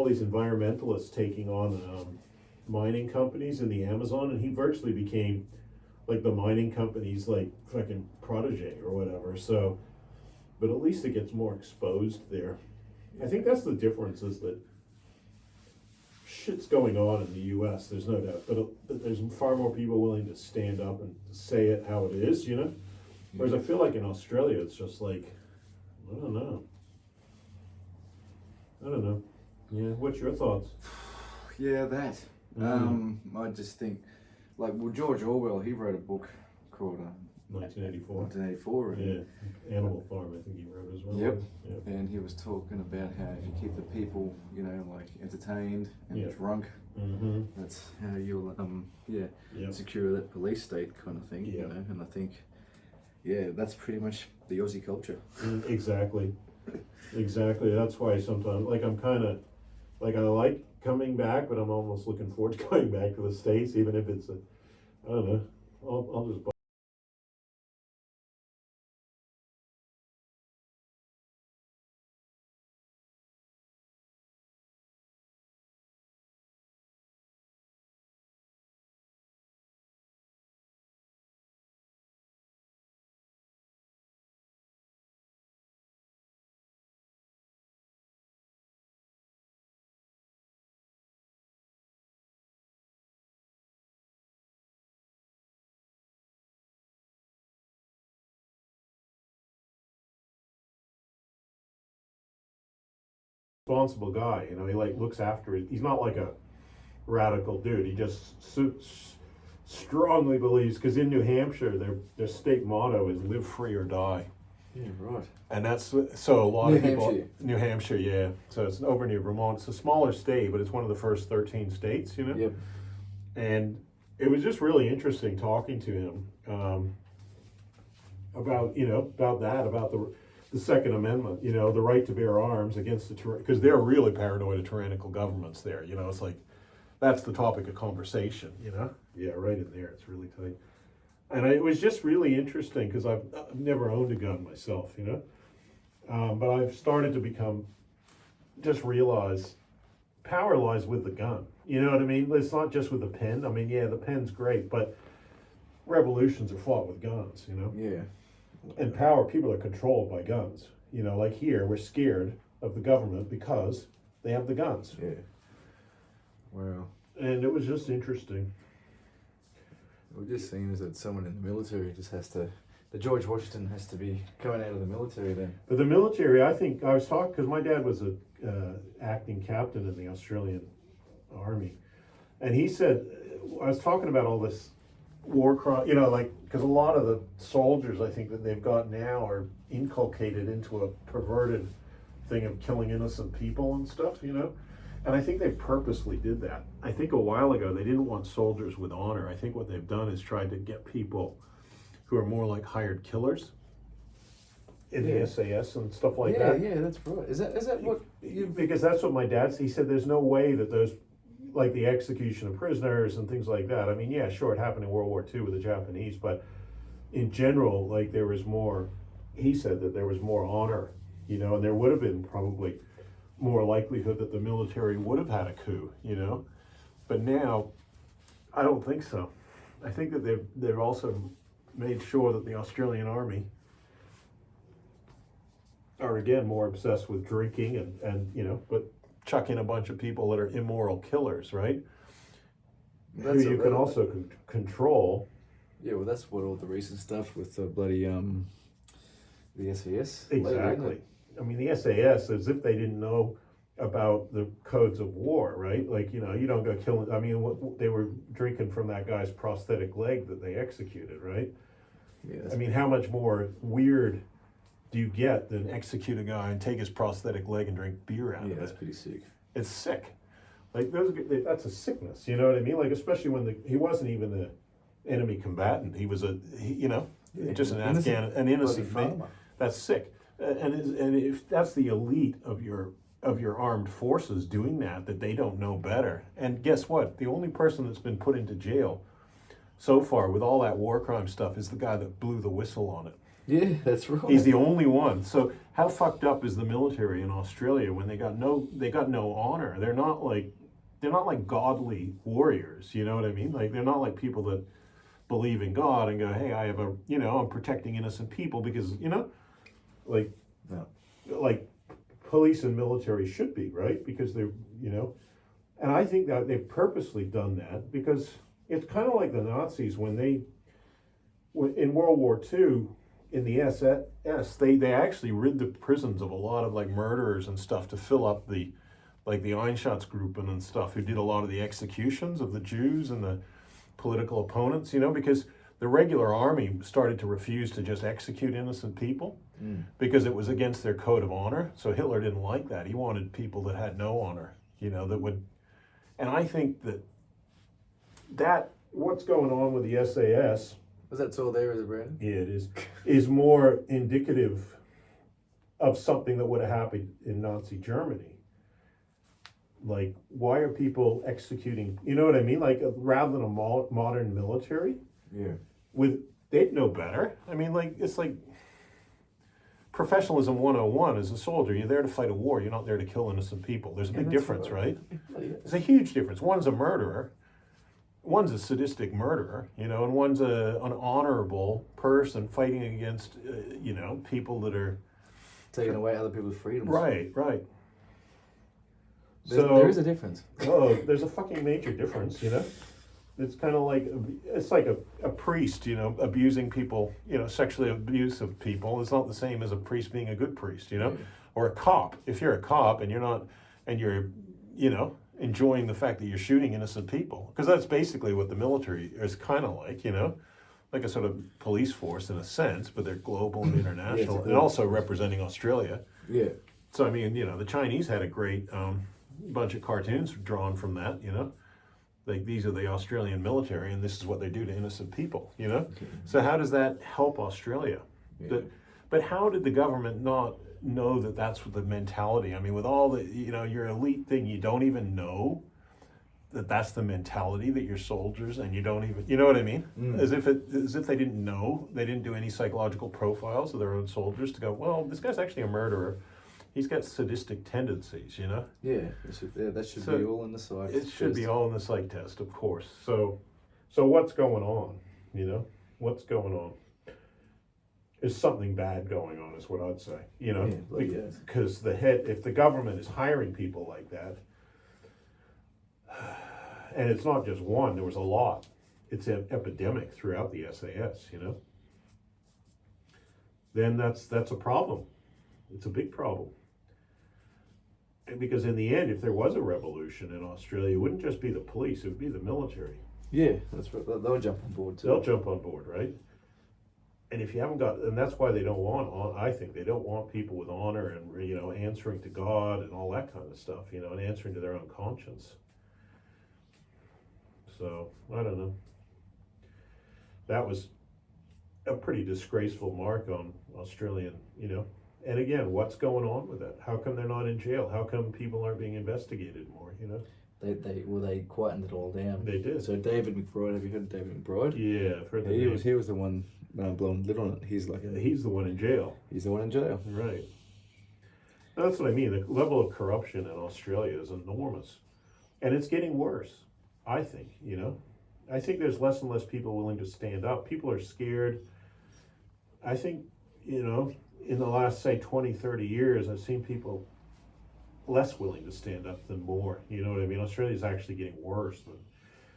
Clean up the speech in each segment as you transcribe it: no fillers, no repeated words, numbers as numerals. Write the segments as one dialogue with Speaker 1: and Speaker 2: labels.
Speaker 1: all these environmentalists taking on mining companies in the Amazon, and he virtually became like the mining company's like fucking protege or whatever. So, but at least it gets more exposed there. I think that's the difference, is that shit's going on in the U.S. There's no doubt, but there's far more people willing to stand up and say it how it is, you know. Whereas I feel like in Australia, it's just like, I don't know. Yeah, what's your thoughts?
Speaker 2: Yeah, that. I just think, like, well, George Orwell, he wrote a book called
Speaker 1: 1984.
Speaker 2: 1984.
Speaker 1: Yeah, Animal Farm, I think he wrote as well.
Speaker 2: Yep. And he was talking about how if you keep the people, you know, like entertained and drunk, that's how you'll, secure that police state kind of thing, you know. And I think, that's pretty much the Aussie culture.
Speaker 1: Exactly. That's why sometimes, like, I'm kind of, like, I like coming back, but I'm almost looking forward to going back to the States, even if it's I don't know, I'll just responsible guy, you know. He like looks after it. He's not like a radical dude. He just strongly believes, because in New Hampshire, their state motto is "Live free or die."
Speaker 2: Yeah, right.
Speaker 1: And that's so a lot of people.
Speaker 2: Hampshire.
Speaker 1: New Hampshire, yeah. So it's over near Vermont. It's a smaller state, but it's one of the first 13 states, you know.
Speaker 2: Yep.
Speaker 1: And it was just really interesting talking to him about about the Second Amendment, you know, the right to bear arms against the because they're really paranoid of tyrannical governments there. You know, it's like that's the topic of conversation. You know, yeah, right in there. It's really tight. And it was just really interesting because I've never owned a gun myself, you know, but I've started to just realize power lies with the gun. You know what I mean? It's not just with the pen. I mean, yeah, the pen's great, but revolutions are fought with guns, you know?
Speaker 2: Yeah.
Speaker 1: And power, people are controlled by guns. You know, like here, we're scared of the government because they have the guns.
Speaker 2: Yeah. Wow.
Speaker 1: And it was just interesting.
Speaker 2: It just seems that someone in the military just has to, the George Washington has to be coming out of the military then.
Speaker 1: But the military, I think, I was talking, because my dad was a acting captain in the Australian Army. And he said, I was talking about all this war crime, you know, like, because a lot of the soldiers, I think, that they've got now are inculcated into a perverted thing of killing innocent people and stuff, you know. And I think they purposely did that. I think a while ago they didn't want soldiers with honor. I think what they've done is tried to get people who are more like hired killers in the SAS and stuff like that.
Speaker 2: Yeah, that's right. Is that what you?
Speaker 1: Because that's what my dad said. He said there's no way that those, like the execution of prisoners and things like that. I mean, yeah, sure, it happened in World War II with the Japanese, but in general, like there was more. He said that there was more honor, you know, and there would have been probably more likelihood that the military would have had a coup, you know. But now, I don't think so. I think that they've also made sure that the Australian Army are again more obsessed with drinking and you know, but chuck in a bunch of people that are immoral killers, right? Who you can also control.
Speaker 2: Yeah, well, that's what all the recent stuff with the bloody the SAS.
Speaker 1: Exactly. I mean, the SAS, as if they didn't know about the codes of war, right? Like, you know, you don't go killing. I mean, they were drinking from that guy's prosthetic leg that they executed, right?
Speaker 2: Yeah.
Speaker 1: I mean, how much more weird do you get than execute a guy and take his prosthetic leg and drink beer out of it?
Speaker 2: Yeah, that's pretty sick.
Speaker 1: It's sick. Like, that's a sickness, you know what I mean? Like, especially when he wasn't even the enemy combatant. He was just an innocent thing. That's sick. And if that's the elite of your armed forces doing that they don't know better. And guess what? The only person that's been put into jail so far with all that war crime stuff is the guy that blew the whistle on it.
Speaker 2: Yeah, that's right.
Speaker 1: He's the only one. So how fucked up is the military in Australia when they got no honor? They're not like godly warriors. You know what I mean? Like they're not like people that believe in God and go, hey, I have I'm protecting innocent people because like
Speaker 2: No.
Speaker 1: like police and military should be, right? Because they're and I think that they've purposely done that because it's kind of like the Nazis when in World War II, in the SS, they actually rid the prisons of a lot of like murderers and stuff to fill up the Einsatzgruppen and stuff who did a lot of the executions of the Jews and the political opponents, because the regular army started to refuse to just execute innocent people because it was against their code of honor. So Hitler didn't like that. He wanted people that had no honor, that would, and I think that what's going on with the SAS.
Speaker 2: Was that all there, is it, Brandon?
Speaker 1: Yeah, it is more indicative of something that would have happened in Nazi Germany. Like, why are people executing? You know what I mean? Like, rather than a modern military,
Speaker 2: yeah,
Speaker 1: they'd know better. I mean, like it's like professionalism 101 as a soldier. You're there to fight a war. You're not there to kill innocent people. There's a big difference, right? There's a huge difference. One's a murderer. One's a sadistic murderer, and one's an honorable person fighting against, people that are
Speaker 2: taking away other people's freedoms.
Speaker 1: Right.
Speaker 2: There is a difference.
Speaker 1: Oh, there's a fucking major difference, It's kind of like a priest, abusing people, sexually abusive people. It's not the same as a priest being a good priest,
Speaker 2: Yeah.
Speaker 1: Or a cop. If you're a cop and you're enjoying the fact that you're shooting innocent people, because that's basically what the military is kind of like, like a sort of police force in a sense, but they're global and international, and also representing Australia.
Speaker 2: Yeah.
Speaker 1: So I mean, the Chinese had a great bunch of cartoons drawn from that, like these are the Australian military, and this is what they do to innocent people,
Speaker 2: Okay.
Speaker 1: So how does that help Australia?
Speaker 2: Yeah.
Speaker 1: But how did the government not know that that's what the mentality? I mean, with all the your elite thing, you don't even know that that's the mentality that your soldiers, and you don't even, you know what I mean? As if they didn't know, they didn't do any psychological profiles of their own soldiers to go, well, this guy's actually a murderer. He's got sadistic tendencies,
Speaker 2: Yeah, that should be all in the psych.
Speaker 1: It should be all in the psych test, of course. So what's going on? What's going on? Is something bad going on? Is what I'd say. Because if the government is hiring people like that, and it's not just one, there was a lot. It's an epidemic throughout the SAS. Then that's a problem. It's a big problem. Because in the end, if there was a revolution in Australia, it wouldn't just be the police, it would be the military.
Speaker 2: Yeah, that's right. They'll jump on board too.
Speaker 1: They'll jump on board, right? And if you haven't got, and that's why they don't want, I think they don't want people with honor and, answering to God and all that kind of stuff, and answering to their own conscience. So, I don't know. That was a pretty disgraceful mark on Australian, And again, what's going on with that? How come they're not in jail? How come people aren't being investigated more,
Speaker 2: They quietened it all down.
Speaker 1: They did.
Speaker 2: So David McBride, have you heard of David McBride?
Speaker 1: Yeah, I've heard that.
Speaker 2: He was the one blowing the lid on it. He's
Speaker 1: the one in jail.
Speaker 2: He's the one in jail.
Speaker 1: Right. That's what I mean. The level of corruption in Australia is enormous. And it's getting worse, I think, I think there's less and less people willing to stand up. People are scared. I think, in the last, say, 20, 30 years, I've seen people less willing to stand up than more. You know what I mean? Australia's actually getting worse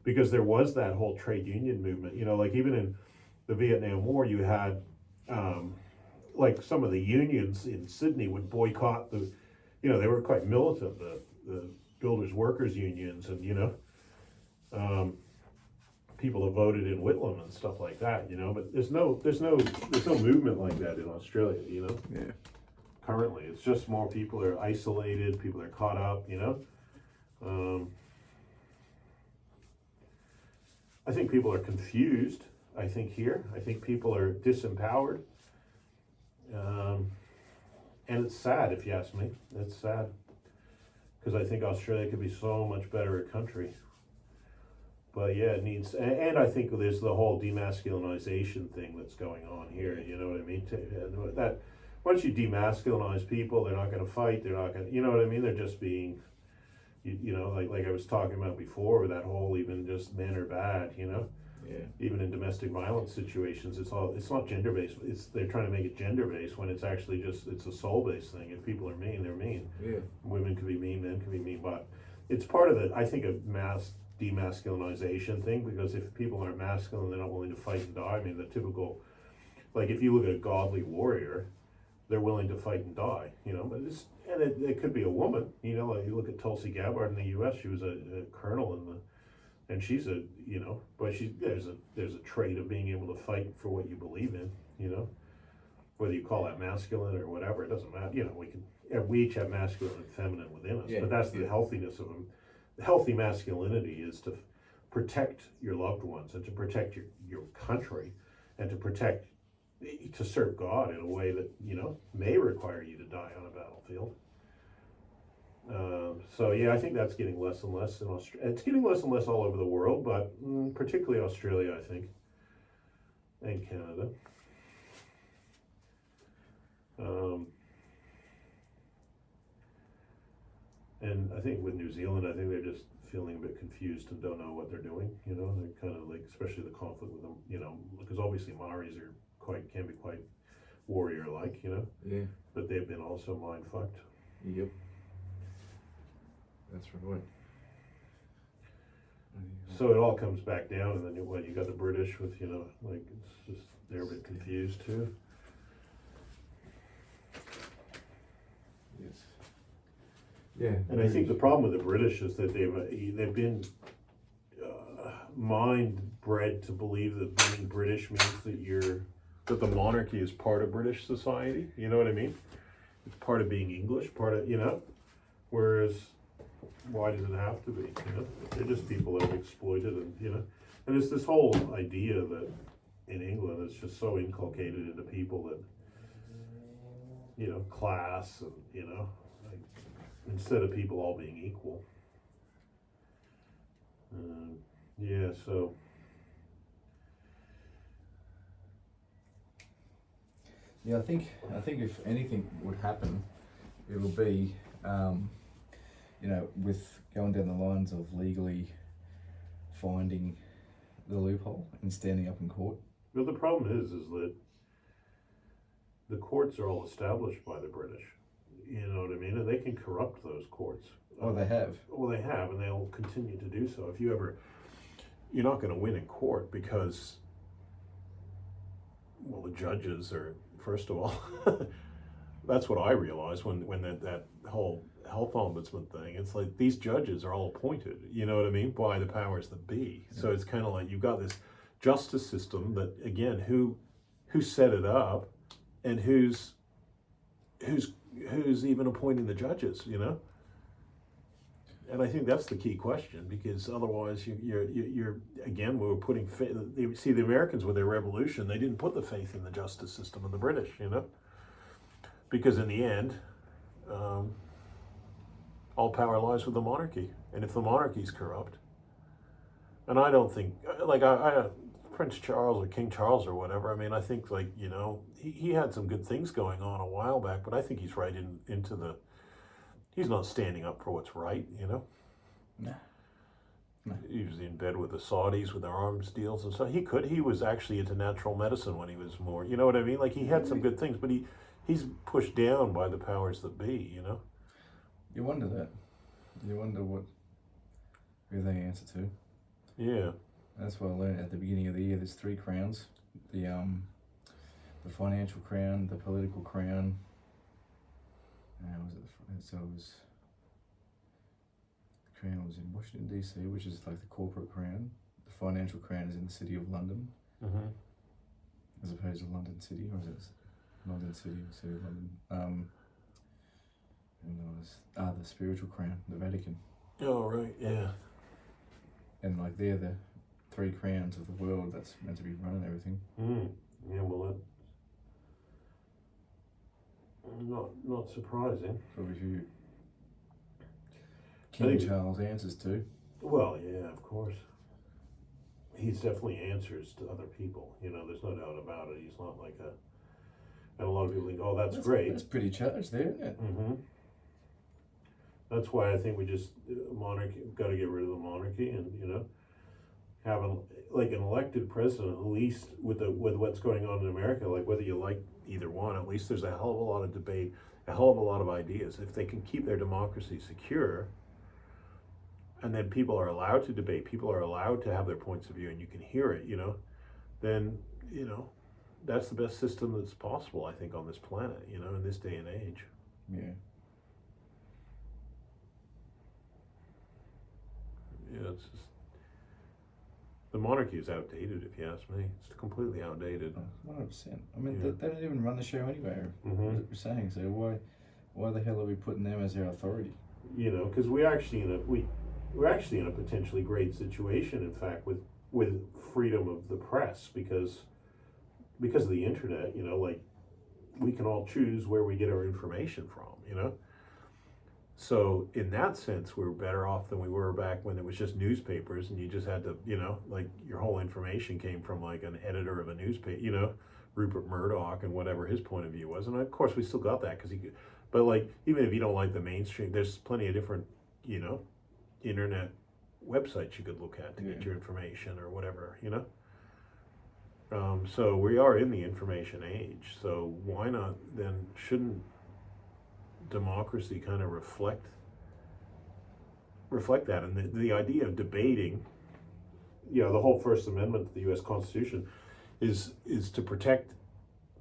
Speaker 1: because there was that whole trade union movement. Like even in the Vietnam War, you had like some of the unions in Sydney would boycott they were quite militant, the builders workers unions, and people have voted in Whitlam and stuff like that, but there's no movement like that in Australia,
Speaker 2: Yeah.
Speaker 1: Currently. It's just more people are isolated, people are caught up, I think people are confused, I think people are disempowered. And it's sad, if you ask me. It's sad. Because I think Australia could be so much better a country. But yeah, it needs, and I think there's the whole demasculinization thing that's going on here. You know what I mean? That once you demasculinize people, they're not going to fight. They're not going to, you know what I mean? They're just being, you know, like I was talking about before, with that whole even just men are bad. You know,
Speaker 2: Yeah.
Speaker 1: even in domestic violence situations, it's not gender based. They're trying to make it gender based when it's actually just it's a soul based thing. If people are mean, they're mean.
Speaker 2: Yeah.
Speaker 1: Women can be mean, men can be mean, but it's part of the, I think, a mass demasculinization thing, because if people aren't masculine, they're not willing to fight and die. I mean, the typical, like if you look at a godly warrior, they're willing to fight and die, you know, but it could be a woman, you know, like you look at Tulsi Gabbard in the US, she was a colonel and she's you know, but there's a trait of being able to fight for what you believe in, you know, whether you call that masculine or whatever, it doesn't matter, you know, we each have masculine and feminine within us,
Speaker 2: Yeah,
Speaker 1: but that's the healthiness of them. The healthy masculinity is to protect your loved ones and to protect your country and to serve God in a way that, you know, may require you to die on a battlefield. So yeah, I think that's getting less and less in Australia. It's getting less and less all over the world, but particularly Australia, I think, and Canada. And I think with New Zealand, I think they're just feeling a bit confused and don't know what they're doing. You know, they're kind of like, especially the conflict with them. You know, because obviously Maoris can be quite warrior-like. You know.
Speaker 2: Yeah.
Speaker 1: But they've been also mind fucked.
Speaker 2: Yep. That's right.
Speaker 1: So it all comes back down, and then you got the British with, you know, like it's just they're a bit confused too.
Speaker 2: Yes. Yeah.
Speaker 1: And I think the problem with the British is that they've been mind bred to believe that being British means that the monarchy is part of British society. You know what I mean? It's part of being English, part of, you know. Whereas, why does it have to be? You know, they're just people that are exploited, and you know, and it's this whole idea that in England it's just so inculcated into people that, you know, class and, you know, like, instead of people all being equal. Yeah, so.
Speaker 2: Yeah, I think if anything would happen, it will be, you know, with going down the lines of legally finding the loophole and standing up in court.
Speaker 1: But the problem is that the courts are all established by the British. You know what I mean? And they can corrupt those courts.
Speaker 2: Oh, they have.
Speaker 1: Well, they have, and they'll continue to do so. You're not going to win in court because, well, the judges are, first of all, that's what I realized when that whole health ombudsman thing. It's like these judges are all appointed, you know what I mean, by the powers that be. Yeah. So it's kind of like you've got this justice system that, again, who set it up, and who's even appointing the judges, you know? And I think that's the key question, because otherwise you're again, we were putting see, the Americans with their revolution, they didn't put the faith in the justice system of the British, you know, because in the end, all power lies with the monarchy, and if the monarchy's corrupt, and I don't think, like I Prince Charles or King Charles or whatever, I mean, I think, like, you know, he had some good things going on a while back, but I think he's right into the. He's not standing up for what's right, you know?
Speaker 2: No.
Speaker 1: He was in bed with the Saudis with their arms deals and stuff. He was actually into natural medicine when he was more, you know what I mean? Like, he had some good things, but he's pushed down by the powers that be, you know?
Speaker 2: You wonder that. You wonder who they answer to.
Speaker 1: Yeah.
Speaker 2: That's what I learned at the beginning of the year. There's 3 crowns. The financial crown, the political crown. The crown was in Washington DC, which is like the corporate crown. The financial crown is in the city of London, as opposed to London City, or is it London City or City of London? And there was the spiritual crown, the Vatican.
Speaker 1: Oh, right, yeah.
Speaker 2: And like they're the 3 crowns of the world that's meant to be running everything.
Speaker 1: Yeah, well, not surprising.
Speaker 2: Probably who King Charles answers to.
Speaker 1: Well, yeah, of course. he's definitely answers to other people. You know, there's no doubt about it. He's not like a, and a lot of people think, oh, that's great.
Speaker 2: That's pretty charged there, isn't it?
Speaker 1: Mm-hmm. That's why I think we just monarchy, got to get rid of the monarchy, and you know, have like an elected president, at least with what's going on in America. Like whether you like either one, at least there's a hell of a lot of debate, a hell of a lot of ideas. If they can keep their democracy secure, and then people are allowed to debate, people are allowed to have their points of view, and you can hear it, you know, then, you know, that's the best system that's possible, I think, on this planet, you know, in this day and age.
Speaker 2: Yeah.
Speaker 1: Yeah, it's just, the monarchy is outdated, if you ask me. It's completely outdated.
Speaker 2: 100%. I mean,
Speaker 1: Yeah.
Speaker 2: they don't even run the show anyway.
Speaker 1: Mm-hmm.
Speaker 2: As we're saying, so why the hell are we putting them as our authority?
Speaker 1: You know, because we're actually in a potentially great situation, in fact, with freedom of the press, because of the internet. You know, like we can all choose where we get our information from. You know, so in that sense, we're better off than we were back when it was just newspapers, and you just had to, you know, like your whole information came from like an editor of a newspaper. You know, Rupert Murdoch and whatever his point of view was, and of course we still got that because he could. But like, even if you don't like the mainstream, there's plenty of different, you know, internet websites you could look at to get your information or whatever, you know. So we are in the information age. So why not then? Shouldn't democracy kind of reflect that? And the idea of debating, you know, the whole First Amendment to the U.S. Constitution is to protect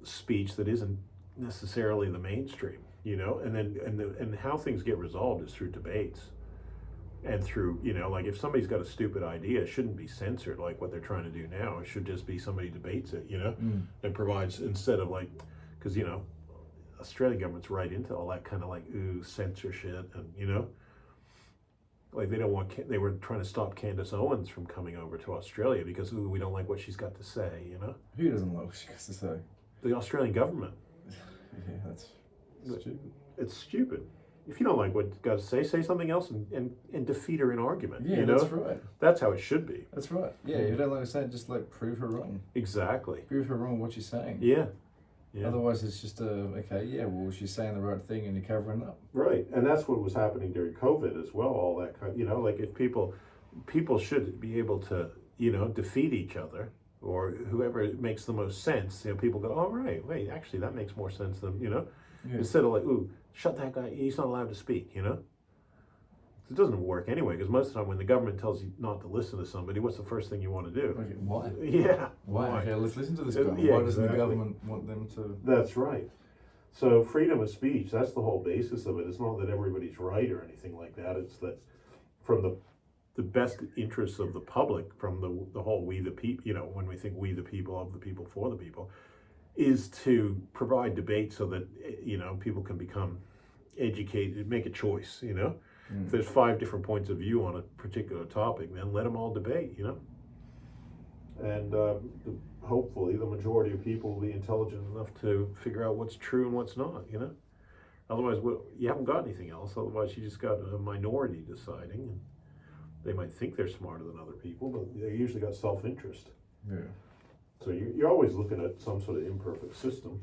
Speaker 1: speech that isn't necessarily the mainstream. You know, and then and how things get resolved is through debates, and through, you know, like if somebody's got a stupid idea, it shouldn't be censored like what they're trying to do now. It should just be somebody debates it, you know, and provides, instead of like, because you know, Australian government's right into all that kind of like censorship, and you know, like they don't want, they were trying to stop Candace Owens from coming over to Australia because we don't like what she's got to say, you know.
Speaker 2: Who doesn't like what she has to say?
Speaker 1: The Australian government.
Speaker 2: Yeah, that's stupid.
Speaker 1: It's stupid. If you don't like what you got to say something else and defeat her in argument.
Speaker 2: Yeah,
Speaker 1: you know?
Speaker 2: that's right.
Speaker 1: That's how it should be.
Speaker 2: That's right. Yeah, if you don't like what saying, just like prove her wrong.
Speaker 1: Exactly.
Speaker 2: Prove her wrong what she's saying.
Speaker 1: Yeah. Yeah.
Speaker 2: Otherwise, it's just okay. Yeah, well, she's saying the right thing, and you're covering up.
Speaker 1: Right, and that's what was happening during COVID as well. All that kind, you know, like if people should be able to, you know, defeat each other, or whoever makes the most sense. You know, people go, oh right, wait, actually that makes more sense than, you know, instead of like, ooh, shut that guy, he's not allowed to speak, you know. It doesn't work anyway, because most of the time when the government tells you not to listen to somebody, what's the first thing you want to do?
Speaker 2: Okay, why?
Speaker 1: Yeah.
Speaker 2: Why? Okay, let's listen to this guy.
Speaker 1: Yeah,
Speaker 2: Why doesn't the
Speaker 1: exactly.
Speaker 2: government want them to?
Speaker 1: That's right. So freedom of speech, that's the whole basis of it. It's not that everybody's right or anything like that. It's that from the best interests of the public, from the whole we the people, you know, when we think we the people, of the people, for the people, is to provide debate so that, you know, people can become educated, make a choice, you know. If there's 5 different points of view on a particular topic, then let them all debate, you know. And hopefully the majority of people will be intelligent enough to figure out what's true and what's not, you know. Otherwise, you haven't got anything else. Otherwise, you just got a minority deciding. And they might think they're smarter than other people, but they usually got self-interest.
Speaker 2: Yeah.
Speaker 1: So you're always looking at some sort of imperfect system.